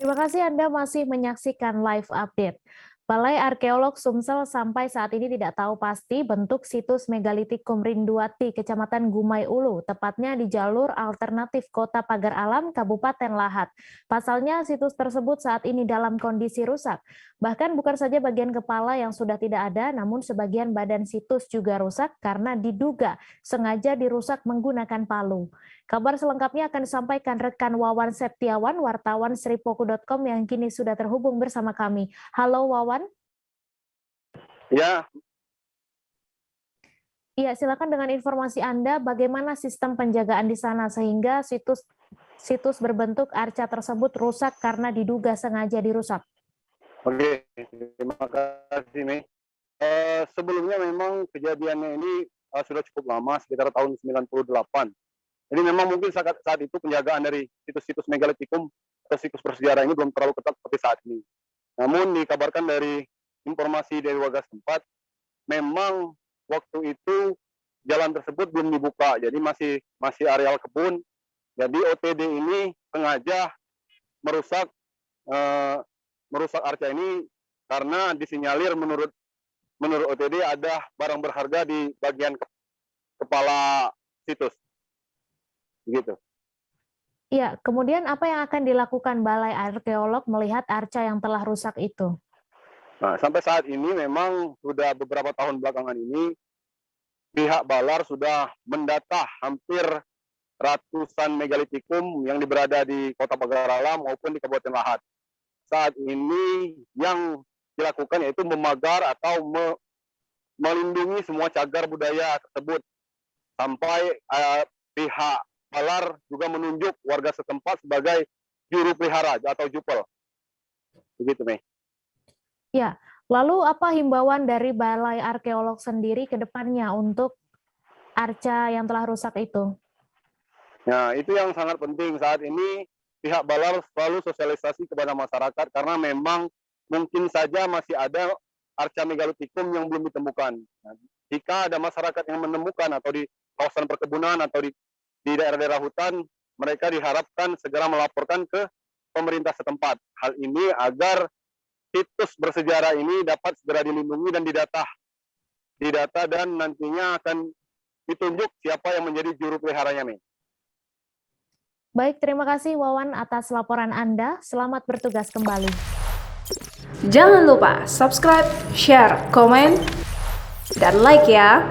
Terima kasih Anda masih menyaksikan live update. Balai Arkeolog Sumsel sampai saat ini tidak tahu pasti bentuk situs megalitikum Rinduati, Kecamatan Gumai Ulu, tepatnya di jalur alternatif Kota Pagar Alam, Kabupaten Lahat. Pasalnya, situs tersebut saat ini dalam kondisi rusak. Bahkan bukan saja bagian kepala yang sudah tidak ada, namun sebagian badan situs juga rusak karena diduga sengaja dirusak menggunakan palu. Kabar selengkapnya akan disampaikan rekan Wawan Septiawan, wartawan Sripoku.com yang kini sudah terhubung bersama kami. Halo Wawan. Ya, Iya, silakan dengan informasi Anda, bagaimana sistem penjagaan di sana sehingga situs berbentuk arca tersebut rusak karena diduga sengaja dirusak. oke. Terima kasih, Mei. Sebelumnya memang kejadiannya ini sudah cukup lama, sekitar tahun 98. Jadi memang mungkin saat itu penjagaan dari situs-situs megalitikum atau situs bersejarah ini belum terlalu ketat seperti saat ini. Namun dikabarkan dari informasi dari warga setempat, memang waktu itu jalan tersebut belum dibuka, jadi masih areal kebun. Jadi OTD ini sengaja merusak arca ini karena disinyalir menurut OTD ada barang berharga di bagian kepala situs. Begitu. Iya, kemudian apa yang akan dilakukan Balai Arkeolog melihat arca yang telah rusak itu? Nah, sampai saat ini memang sudah beberapa tahun belakangan ini pihak Balar sudah mendata hampir ratusan megalitikum yang berada di Kota Pagar Alam maupun di Kabupaten Lahat. Saat ini yang dilakukan yaitu memagar atau melindungi semua cagar budaya tersebut. Sampai pihak Balar juga menunjuk warga setempat sebagai juru pelihara atau jupel. Begitu, Mei. Ya, lalu apa himbauan dari Balai Arkeolog sendiri ke depannya untuk arca yang telah rusak itu? Nah, itu yang sangat penting saat ini. Pihak Balar selalu sosialisasi kepada masyarakat karena memang mungkin saja masih ada arca megalitikum yang belum ditemukan. Nah, jika ada masyarakat yang menemukan atau di kawasan perkebunan atau di daerah-daerah hutan, mereka diharapkan segera melaporkan ke pemerintah setempat. Hal ini agar situs bersejarah ini dapat segera dilindungi dan didata dan nantinya akan ditunjuk siapa yang menjadi juru peliharanya, Mei. Baik, terima kasih Wawan atas laporan Anda. Selamat bertugas kembali. Jangan lupa subscribe, share, komen, dan like ya.